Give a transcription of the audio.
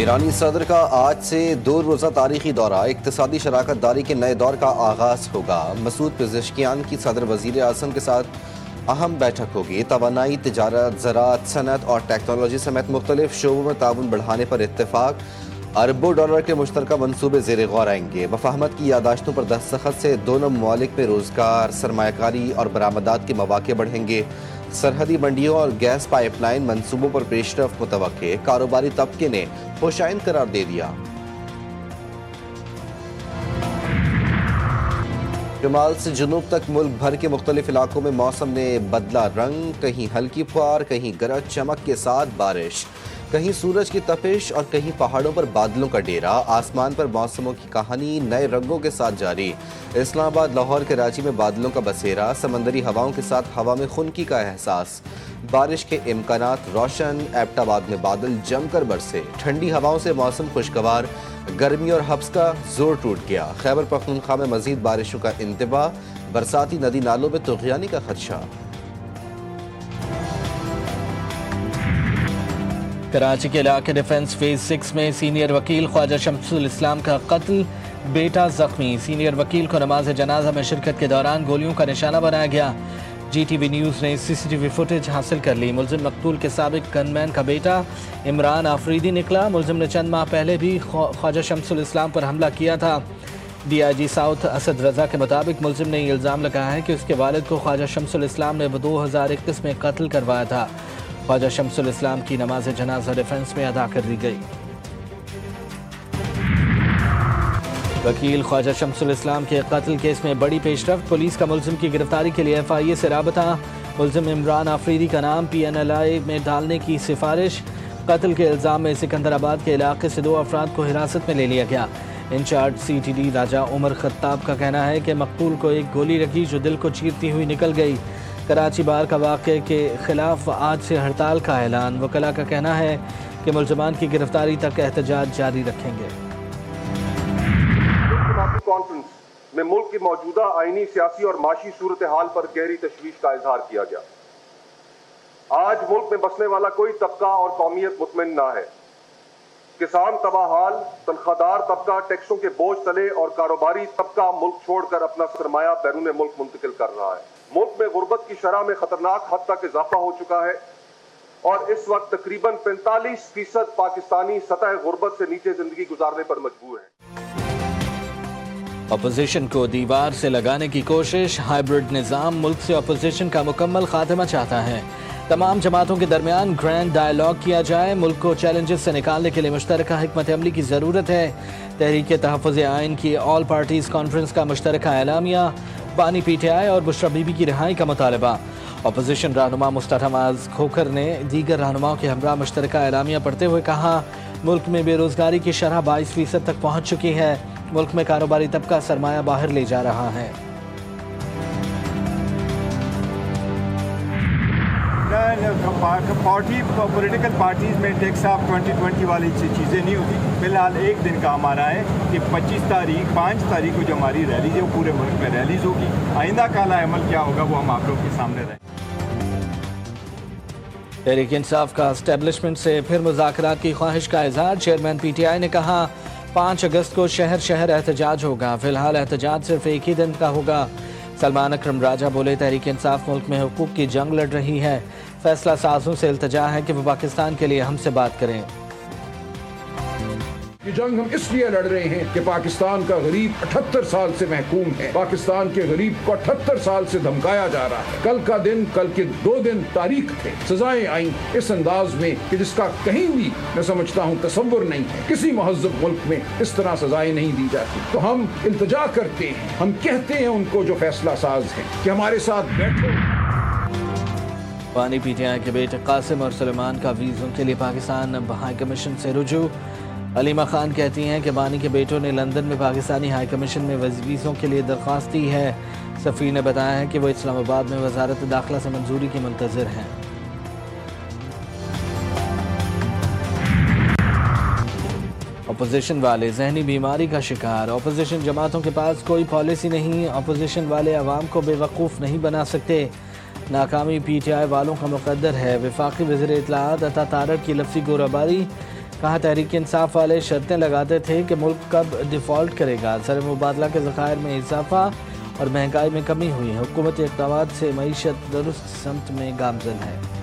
ایرانی صدر کا آج سے 2 روزہ تاریخی دورہ اقتصادی شراکت داری کے نئے دور کا آغاز ہوگا۔ مسعود پزشکیان کی صدر وزیر اعظم کے ساتھ اہم بیٹھک ہوگی۔ توانائی، تجارت، زراعت، صنعت اور ٹیکنالوجی سمیت مختلف شعبوں میں تعاون بڑھانے پر اتفاق۔ اربوں ڈالر کے مشترکہ منصوبے زیر غور آئیں گے۔ مفاہمت کی یادداشتوں پر دستخط سے دونوں ممالک میں روزگار، سرمایہ کاری اور برآمدات کے مواقع بڑھیں گے۔ سرحدی منڈیوں اور گیس پائپ لائن منصوبوں پر پیش رفت متوقع۔ کاروباری طبقے نے خوشائند قرار دے دیا۔ شمال سے جنوب تک ملک بھر کے مختلف علاقوں میں موسم نے بدلا رنگ، کہیں ہلکی پھوار، کہیں گرج چمک کے ساتھ بارش، کہیں سورج کی تپش اور کہیں پہاڑوں پر بادلوں کا ڈیرا۔ آسمان پر موسموں کی کہانی نئے رنگوں کے ساتھ جاری۔ اسلام آباد، لاہور، کراچی میں بادلوں کا بسیرا، سمندری ہواؤں کے ساتھ ہوا میں خنکی کا احساس۔ بارش کے امکانات روشن۔ ایبٹ آباد میں بادل جم کر برسے۔ ٹھنڈی ہواؤں سے موسم خوشگوار۔ گرمی اور حبس کا زور ٹوٹ گیا۔ خیبر پختونخوا میں مزید بارشوں کا انتباہ۔ برساتی ندی نالوں میں طغیانی کا خدشہ۔ کراچی کے علاقے ڈیفنس فیز 6 میں سینئر وکیل خواجہ شمس الاسلام کا قتل، بیٹا زخمی۔ سینئر وکیل کو نماز جنازہ میں شرکت کے دوران گولیوں کا نشانہ بنایا گیا۔ جی ٹی وی نیوز نے CCTV فوٹیج حاصل کر لی۔ ملزم مقتول کے سابق گن مین کا بیٹا عمران آفریدی نکلا۔ ملزم نے چند ماہ پہلے بھی خواجہ شمس الاسلام پر حملہ کیا تھا۔ DIG ساؤتھ اسد رضا کے مطابق ملزم نے یہ الزام لگایا ہے کہ اس کے والد کو خواجہ شمس الاسلام نے 2021 میں قتل کروایا تھا۔ خواجہ شمس الاسلام کی نماز جنازہ ڈیفنس میں ادا کر دی گئی۔ وکیل خواجہ شمس الاسلام کے قتل کیس میں بڑی پیش رفت۔ پولیس کا ملزم کی گرفتاری کے لیے FIA سے رابطہ۔ ملزم عمران آفریدی کا نام PNLI میں ڈالنے کی سفارش۔ قتل کے الزام میں سکندر آباد کے علاقے سے 2 افراد کو حراست میں لے لیا گیا۔ انچارج CTD راجہ عمر خطاب کا کہنا ہے کہ مقتول کو ایک گولی لگی جو دل کو چیرتی ہوئی نکل گئی۔ کراچی بار کا واقعے کے خلاف آج سے ہڑتال کا اعلان۔ وکلاء کا کہنا ہے کہ ملزمان کی گرفتاری تک احتجاج جاری رکھیں گے۔ کانفرنس میں ملک کی موجودہ آئینی، سیاسی اور معاشی صورتحال پر گہری تشویش کا اظہار کیا گیا۔ آج ملک میں بسنے والا کوئی طبقہ اور قومیت مطمئن نہ ہے۔ کسان تباہ حال، تنخواہ دار طبقہ ٹیکسوں کے بوجھ تلے اور کاروباری طبقہ ملک چھوڑ کر اپنا سرمایہ بیرون ملک منتقل کر رہا ہے۔ ملک میں غربت کی شرح میں خطرناک حد تک اضافہ ہو چکا ہے اور اس وقت تقریباً 45% پاکستانی سطح غربت سے نیچے زندگی گزارنے پر مجبور ہیں۔ اپوزیشن کو دیوار سے لگانے کی کوشش۔ ہائیبرڈ نظام ملک سے اپوزیشن کا مکمل خاتمہ چاہتا ہے۔ تمام جماعتوں کے درمیان گرینڈ ڈائیلاگ کیا جائے۔ ملک کو چیلنجز سے نکالنے کے لیے مشترکہ حکمت عملی کی ضرورت ہے۔ تحریک تحفظ آئین کی آل پارٹیز کانفرنس کا مشترکہ اعلامیہ۔ بانی PTI اور بشرا بی بی کی رہائی کا مطالبہ۔ اپوزیشن رہنما مصطفیٰ نواز کھوکھر نے دیگر رہنماؤں کے ہمراہ مشترکہ اعلامیہ پڑھتے ہوئے کہا، ملک میں بے روزگاری کی شرح 22% تک پہنچ چکی ہے۔ ملک میں کاروباری طبقہ سرمایہ باہر لے جا رہا ہے۔ پولیٹیکل پارٹیز میں ٹیکس آف 2020 والی چیزیں نہیں ہوتی۔ فی الحال ایک دن کا ہمارا ہے کہ 5 تاریخ کو جو ہماری ریلیز ہے وہ پورے ملک میں ریلیز ہوگی۔ آئندہ کالا عمل کیا ہوگا وہ ہم آپ لوگ کے سامنے رہیں۔ تحریک انصاف کا اسٹیبلشمنٹ سے پھر مذاکرات کی خواہش کا اظہار۔ چیئرمین PTI نے کہا 5 اگست کو شہر شہر احتجاج ہوگا۔ فی الحال احتجاج صرف ایک ہی دن کا ہوگا۔ سلمان اکرم راجہ بولے، تحریک انصاف ملک میں حقوق کی جنگ لڑ رہی ہے۔ فیصلہ سازوں سے التجا ہے کہ وہ پاکستان کے لیے ہم سے بات کریں۔ یہ جنگ ہم اس لیے لڑ رہے ہیں کہ پاکستان کا غریب 78 سال سے محکوم ہے۔ پاکستان کے غریب کو 78 سال سے دھمکایا جا رہا ہے۔ کل کا دن، کل کے 2 دن تاریخ تھے۔ سزائیں آئیں اس انداز میں کہ جس کا کہیں بھی میں سمجھتا ہوں تصور نہیں ہے۔ کسی مہذب ملک میں اس طرح سزائیں نہیں دی جاتی۔ تو ہم التجا کرتے ہیں، ہم کہتے ہیں ان کو جو فیصلہ ساز ہیں کہ ہمارے ساتھ بیٹھو۔ بانی PTI کے بیٹے قاسم اور سلیمان کا ویزوں کے لیے پاکستان ہائی کمیشن سے رجوع۔ علیمہ خان کہتی ہیں کہ بانی کے بیٹوں نے لندن میں پاکستانی ہائی کمیشن میں ویزوں کے لیے درخواست دی ہے۔ سفیر نے بتایا ہے کہ وہ اسلام آباد میں وزارت داخلہ سے منظوری کی منتظر ہیں۔ اپوزیشن والے ذہنی بیماری کا شکار۔ اپوزیشن جماعتوں کے پاس کوئی پالیسی نہیں۔ اپوزیشن والے عوام کو بے وقوف نہیں بنا سکتے۔ ناکامی PTI والوں کا مقدر ہے۔ وفاقی وزیر اطلاعات عطا تارڑ کی لفظی گوراباری۔ کہا تحریک انصاف والے شرطیں لگاتے تھے کہ ملک کب ڈیفالٹ کرے گا، زر مبادلہ کے ذخائر میں اضافہ اور مہنگائی میں کمی ہوئی، حکومتی اقدامات سے معیشت درست سمت میں گامزن ہے۔